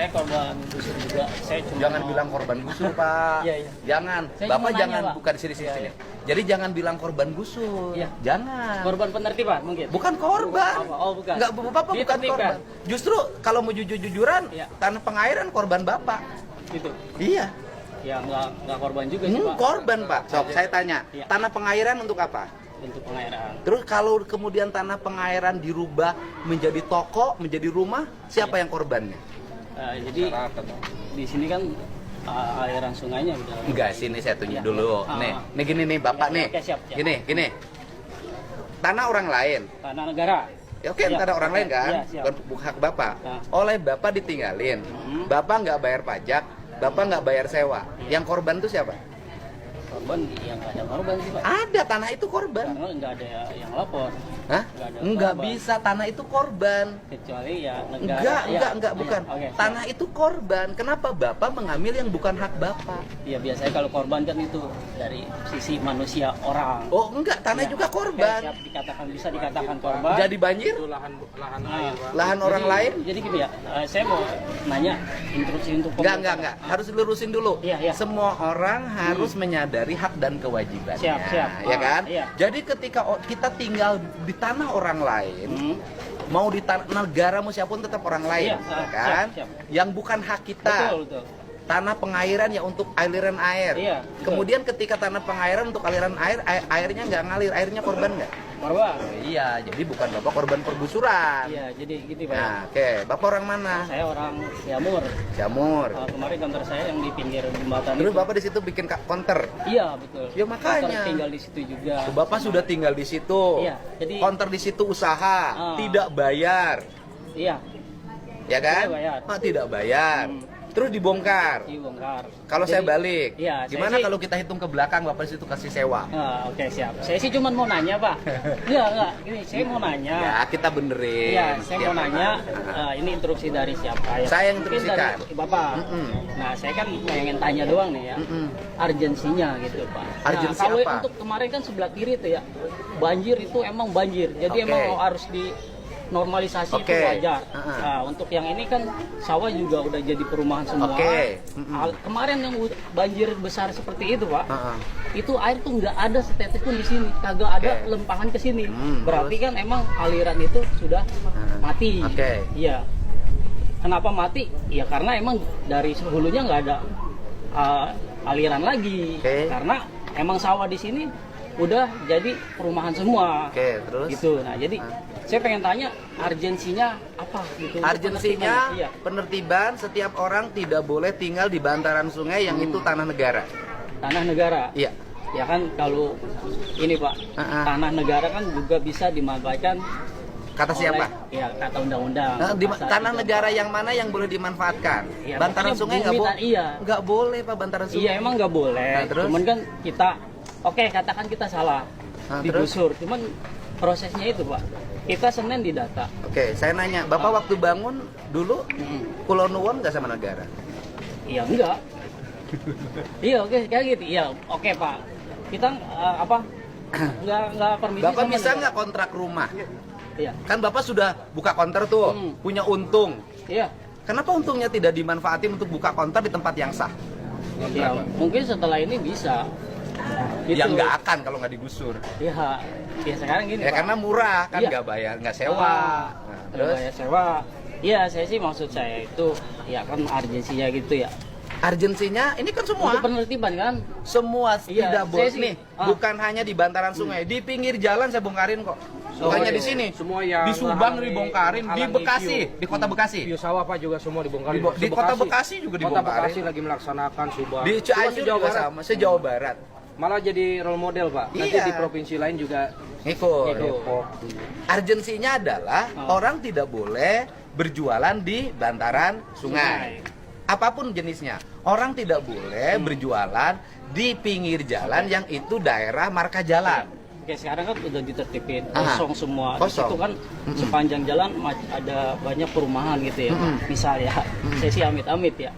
saya korban gusur juga. Saya cuma Jangan bilang korban gusur, Pak. Iya, iya. Jangan. Saya Bapak cuma jangan nanya, Pak. buka di sini. Iya. Jadi jangan bilang korban gusur. Iya. Jangan. korban penertiban mungkin. Bukan korban. Apa? Oh, bukan. Enggak, Bapak bukan Ditertibkan. korban. Justru kalau mau jujur-jujuran, Iya. tanah pengairan korban Bapak. Gitu. Iya. Ya nggak korban juga sih, Pak. Korban, Pak. Sok, saya tanya. Iya. Tanah pengairan untuk apa? Untuk pengairan. Terus kalau kemudian tanah pengairan dirubah menjadi toko, menjadi rumah, siapa yang korbannya? Jadi di sini kan aliran sungainya udah. Enggak, sini saya tunjuk Iya. dulu. Ah. Nih gini nih Bapak Iya, nih. oke, siap, siap. Gini. Tanah orang lain. Tanah negara. Ya oke, Iya. tanah orang lain kan, Iya, siap. bukan hak Bapak. Ah. Oleh Bapak ditinggalin. Bapak nggak bayar pajak, Bapak nggak bayar sewa. Yang korban itu siapa? Korban yang nggak ada korban sih, Pak. Ada, tanah itu korban. Karena nggak ada yang lapor. Hah? Nggak ada Enggak korban. bisa, tanah itu korban. Kecuali ya negara. Enggak, bukan. Oke, Tanah itu korban. Kenapa Bapak mengambil yang bukan hak Bapak? ya biasanya kalau korban kan itu dari sisi manusia orang. Oh, enggak, tanah Ya. juga korban. Oke, siap, bisa dikatakan korban. Jadi banjir? Itu lahan Nah, air, Pak. Lahan orang lain? Jadi gini ya, saya mau nanya instruksi untuk Enggak. Harus lurusin dulu. Iya, iya. Semua orang harus menyadari hak dan kewajibannya. Siap. Ya kan? Iya. Jadi ketika kita tinggal di tanah orang lain, mau di negara mau siapapun tetap orang lain, Iya, ya kan? siap. Yang bukan hak kita. Betul. Tanah pengairan ya untuk aliran air. Iya, betul. Kemudian ketika tanah pengairan untuk aliran air, airnya nggak ngalir, airnya korban nggak? Korban. Iya, jadi bukan Bapak korban pergusuran. Iya, jadi gitu Pak. Nah, oke. Bapak orang mana? Saya orang Siamur. Jamur. Kemarin kantor saya yang di pinggir jembatan Terus itu. Bapak di situ bikin counter. Iya, betul. Ya, makanya. Kantor tinggal di situ juga. Bapak sudah tinggal di situ. Iya, jadi- counter di situ usaha, Ah. tidak bayar, Iya, ya kan? Tidak bayar. Tidak bayar. Terus dibongkar. dibongkar. Kalau saya Jadi- balik, Iya, saya gimana sih- kalau kita hitung ke belakang, Bapak di situ kasih sewa? Oke, siap. Saya sih cuma mau nanya, Pak. Enggak. Ini saya mau nanya. Ya, kita benerin. Iya, saya Ya, mau nanya, Ah. ini instruksi dari siapa ya? Saya yang Mungkin instruksikan. dari Bapak. Nah, saya kan pengen tanya doang nih ya, urgensinya gitu Pak. Urgensi nah, kalau apa? untuk kemarin kan sebelah kiri tuh ya, banjir itu emang banjir, jadi Oke. emang harus di normalisasi itu Oke. wajar. Uh-uh. Nah, untuk yang ini kan sawah juga udah jadi perumahan semua. Oke. Kemarin yang banjir besar seperti itu Pak, Uh-uh. itu air tuh nggak ada setetes pun di sini, kagak ada Oke. lempahan ke sini. Hmm, Berarti kan emang aliran itu sudah mati. Oke. Iya. Kenapa mati? Ya karena emang dari hulunya nggak ada aliran lagi. Oke. Karena emang sawah di sini udah jadi perumahan semua. Oke, terus? Gitu. Nah, jadi saya pengen tanya urgensinya apa gitu. Urgensinya Iya. penertiban setiap orang tidak boleh tinggal di bantaran sungai yang itu tanah negara. Tanah negara. Iya. Ya kan kalau ini Pak, tanah negara kan juga bisa dimanfaatkan Kata siapa? Ya, kata undang-undang. Nah, Pasal tanah 34. negara yang mana yang boleh dimanfaatkan? Iya, Bantaran maksudnya sungai bumi nggak boleh. iya. Nggak boleh Pak, bantaran sungai. Iya, emang nggak boleh. Nah, terus? Cuman kan kita, oke katakan kita salah Nah, digusur. Cuman prosesnya itu Pak, kita Senin didata. Oke, saya nanya, Bapak waktu bangun dulu Pulau Nuwun nggak sama negara? Iya enggak. Iya oke kayak gitu. Iya oke Pak. Kita nggak permisi. Bapak sama bisa negara. nggak kontrak rumah? Iya. Kan Bapak sudah buka konter tuh, punya untung. Iya. Kenapa untungnya tidak dimanfaatin untuk buka konter di tempat yang sah? Ya, mungkin setelah ini bisa. Gitu. Ya nggak akan kalau nggak digusur. Iya. Ya sekarang gini Ya Pak. karena murah kan, Iya. nggak bayar, nggak sewa. Nah, Terus terus bayar sewa. Iya, saya sih maksud saya itu ya kan urgensinya gitu ya. urgensinya ini kan semua. Untuk penertiban kan. Semua Iya, tidak saya boleh sih- nih, bukan hanya di bantaran sungai, di pinggir jalan saya bongkarin kok. Bukannya di sini. Semua yang di Subang menghalangi- dibongkarin, di menghalangi Bekasi, view. di kota Bekasi. View sawah Pak juga semua dibongkar. Di kota Bekasi juga Kota dibongkarin. Bekasi lagi melaksanakan Subang. Di Cuma Cianjur se-Jawa juga Barat. sama, se-Jawa Barat. Malah jadi role model Pak. Nanti Iya. di provinsi lain juga Ngikut. Depok. Urgensinya adalah orang tidak boleh berjualan di bantaran sungai. Apapun jenisnya. Orang tidak boleh berjualan di pinggir jalan yang itu daerah marka jalan. Oke, sekarang kan udah ditertipin, Ah, kosong semua. kosong. Di situ kan sepanjang jalan ada banyak perumahan gitu ya. Misal ya, saya sih amit-amit ya.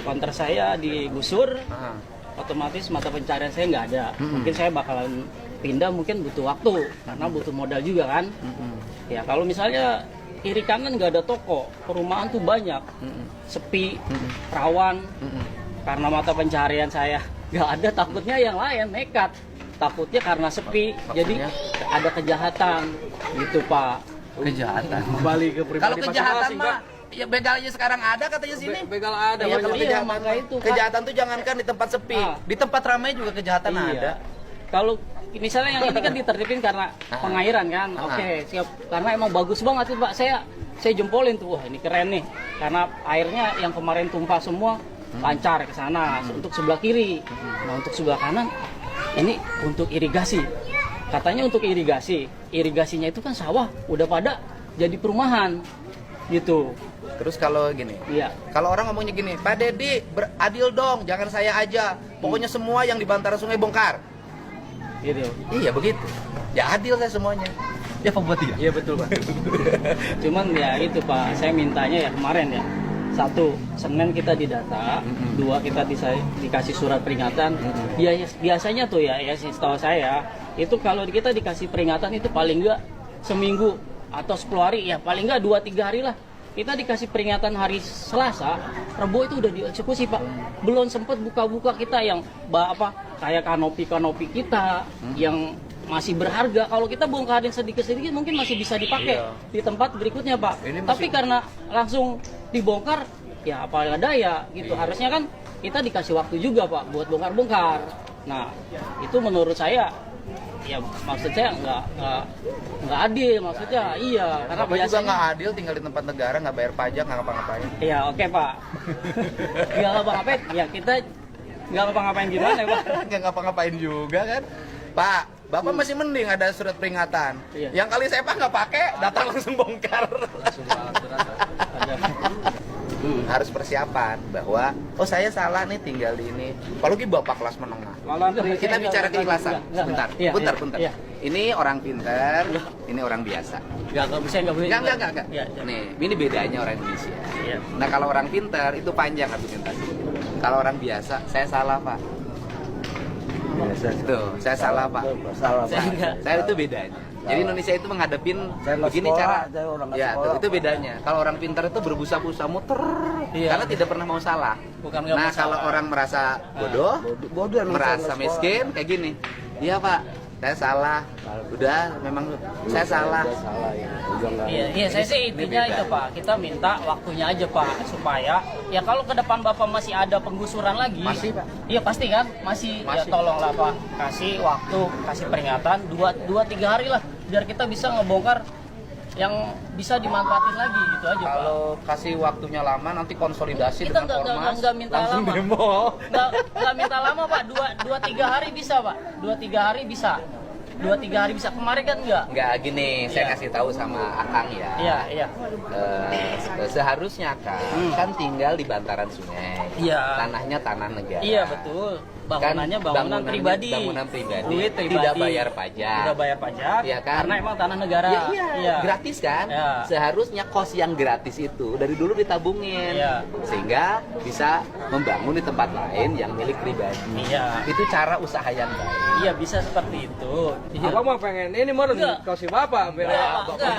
Konter saya digusur, otomatis mata pencarian saya nggak ada. Mungkin saya bakalan pindah, mungkin butuh waktu karena butuh modal juga kan. Ya kalau misalnya kiri kanan nggak ada toko, perumahan tuh banyak, sepi, rawan. Karena mata pencaharian saya nggak ada, takutnya yang lain nekat. Takutnya karena sepi, jadi ada kejahatan gitu Pak. Kejahatan. Kembali ke pribadi Kalau kejahatan masing-masing, Pak. mah ya begalnya sekarang ada katanya sini. Begal ada, Iya, Pak. Kalau iya, kejahatan, maka itu, Pak. kejahatan tuh jangankan di tempat sepi, di tempat ramai juga kejahatan Iya. ada. Kalau misalnya yang ini kan ditertipin karena pengairan kan, oke siap. Karena emang bagus banget itu Pak. Saya jempolin tuh, wah ini keren nih. Karena airnya yang kemarin tumpah semua lancar ke sana untuk sebelah kiri. Nah untuk sebelah kanan ini untuk irigasi. Katanya untuk irigasi. Irigasinya itu kan sawah, udah pada jadi perumahan gitu. Terus kalau gini, Iya. kalau orang ngomongnya gini, Pak Dedi beradil dong, jangan saya aja. Pokoknya semua yang di bantaran sungai bongkar. Gitu. Iya begitu. Ya adil saya semuanya. Ya apa buat dia? Iya betul, Pak. Cuman ya itu Pak, saya mintanya ya kemarin ya. Satu, Senin kita didata, dua kita dikasih surat peringatan. Biasanya tuh ya setahu saya itu kalau kita dikasih peringatan itu paling enggak seminggu atau 10 hari ya paling enggak 2-3 hari lah. Kita dikasih peringatan hari Selasa, Rebo itu udah dieksekusi Pak. Belum sempet buka-buka kita yang kayak kanopi kita yang masih berharga. Kalau kita bongkarin sedikit-sedikit mungkin masih bisa dipakai di tempat berikutnya Pak. Tapi karena langsung dibongkar ya apa daya gitu. Harusnya kan kita dikasih waktu juga Pak buat bongkar-bongkar. Nah itu menurut saya ya maksud saya nggak adil maksudnya. Iya karena Bapak juga biasanya nggak adil tinggal di tempat negara, nggak bayar pajak, nggak ngapa-ngapain. iya oke Pak. Nggak ngapa-ngapain ya kita nggak ngapa-ngapain gimana ya Pak. Nggak ngapa-ngapain juga kan, Pak. Bapak masih mending ada surat peringatan. Iya. Yang kali saya Pak nggak pakai, datang langsung bongkar. Ada. Harus persiapan bahwa oh saya salah nih tinggal di ini. Apalagi Bapak kelas menengah. Malah Kita bicara keikhlasan. Sebentar, Iya, bentar. iya. Ini orang pintar, ini orang biasa. Nggak bisa nggak boleh. Enggak. Iya, iya. Nih, ini bedanya orang Indonesia. Iya. Nah, kalau orang pintar itu panjang argumentasi. Kalau orang biasa, saya salah, Pak. Itu, saya salah, Pak. Salah, Saya Pak. enggak. Saya itu bedanya. Jadi Indonesia itu menghadapin Saya nggak begini sekolah, cara. saya orang nggak Ya, sekolah, itu Pak. bedanya. Kalau orang pintar itu berbusa-busa muter Iya. karena tidak pernah mau salah. Bukan nggak Nah, mau kalau salah. orang merasa bodoh, Bodoh yang merasa nggak sekolah. miskin kayak gini. Iya, Pak. Saya salah. Udah, memang saya salah. Udah salah ya. Udah nggak- Iya, saya sih Ini intinya beda. itu Pak, kita minta waktunya aja Pak supaya ya kalau ke depan Bapak masih ada penggusuran lagi, Masih, Pak. Iya pasti kan, masih. Ya Masih. tolonglah Pak, kasih waktu, kasih peringatan 2-3 hari lah biar kita bisa ngebongkar yang bisa dimanfaatin lagi gitu aja Pak. Kalau kasih waktunya lama nanti konsolidasi Kita dengan ormas nggak minta langsung lama. demo. Nggak minta lama Pak, 2-3 hari bisa Pak, 2-3 hari bisa. 2-3 hari bisa, kemarin kan enggak? Nggak gini, saya Iya. kasih tahu sama Akang ya. Iya. Seharusnya kan tinggal di bantaran sungai. Iya. Tanahnya tanah negara. Iya betul. Bangunannya bangunan pribadi. Bangunan pribadi. Duit pribadi. Tidak bayar pajak. Tidak bayar pajak. Iya kan? Karena emang tanah negara. Iya. Gratis kan? Iya. Seharusnya kos yang gratis itu dari dulu ditabungin. Iya. Sehingga bisa membangun di tempat lain yang milik pribadi. Iya. Itu cara usaha yang baik. Iya bisa seperti itu. Iya. Abang mah pengen ini mau Enggak. kasih Bapak. Enggak, Pak. Enggak,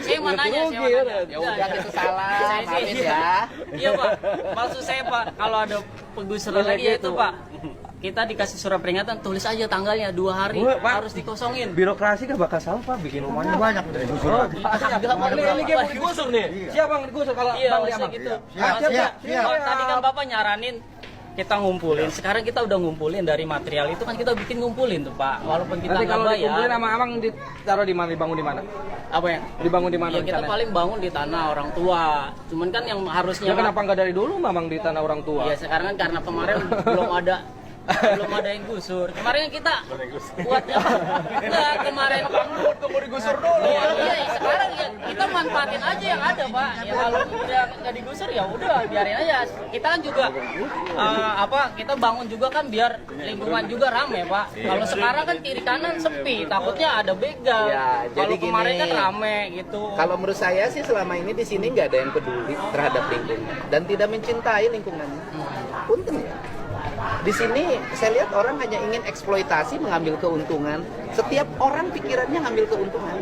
saya mau nanya, saya mau nanya. Ya udah kita salah, Saya sih, maafin ya. Iya Pak, maksud saya Pak, kalau ada penggusuran lagi ya itu Pak, kita dikasih surat peringatan, tulis aja tanggalnya 2 hari, Pak. harus dikosongin. Birokrasi gak bakal salah Pak bikin rumahnya banyak. Ini game mau digusur nih. Siapa yang digusur kalau Iya, Bang maksudnya Diamang? gitu. Siap, Maksudnya, siap. kalau tadi kan Bapak nyaranin kita ngumpulin. Sekarang kita udah ngumpulin dari material itu kan kita bikin ngumpulin tuh Pak. Walaupun kita Nanti nggak kalau dikumpulin bayar. sama Amang ditaruh di mana? Dibangun di mana? Apa ya? Dibangun di mana? Ya kita rencananya? paling bangun di tanah orang tua. Cuman kan yang harusnya Ya kenapa nggak dari dulu Mamang di tanah orang tua? Ya sekarang kan karena kemarin belum ada yang gusur. Kemarin kita buat enggak kemarin Tunggu digusur dulu. Iya, sekarang ya kita manfaatin aja yang ada, Pak. Ya kalau udah nggak digusur ya udah biarin aja. Kita kan juga kita bangun juga kan biar lingkungan juga rame, Pak. Kalau sekarang kan kiri kanan sepi, takutnya ada begal. Ya, jadi kalau kemarin gini. kan rame gitu. Kalau menurut saya sih selama ini di sini nggak ada yang peduli terhadap lingkungan dan tidak mencintai lingkungannya. Punten ya. Di sini saya lihat orang hanya ingin eksploitasi, mengambil keuntungan. Setiap orang pikirannya ngambil keuntungan.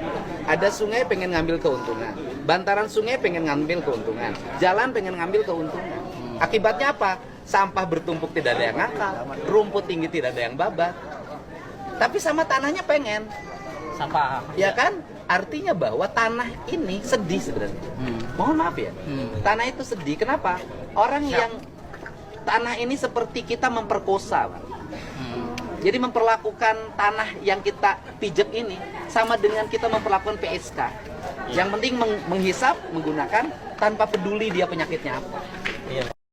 Ada sungai pengen ngambil keuntungan. Bantaran sungai pengen ngambil keuntungan, jalan pengen ngambil keuntungan. Akibatnya apa? Sampah bertumpuk tidak ada yang ngangkat, rumput tinggi tidak ada yang babat. Tapi sama tanahnya pengen. Sampah. Ya kan? Artinya bahwa tanah ini sedih sebenarnya. Mohon maaf ya. Tanah itu sedih. Kenapa? Orang yang tanah ini seperti kita memperkosa, Pak. Jadi memperlakukan tanah yang kita pijak ini sama dengan kita memperlakukan PSK. Yang penting menghisap, menggunakan tanpa peduli dia penyakitnya apa.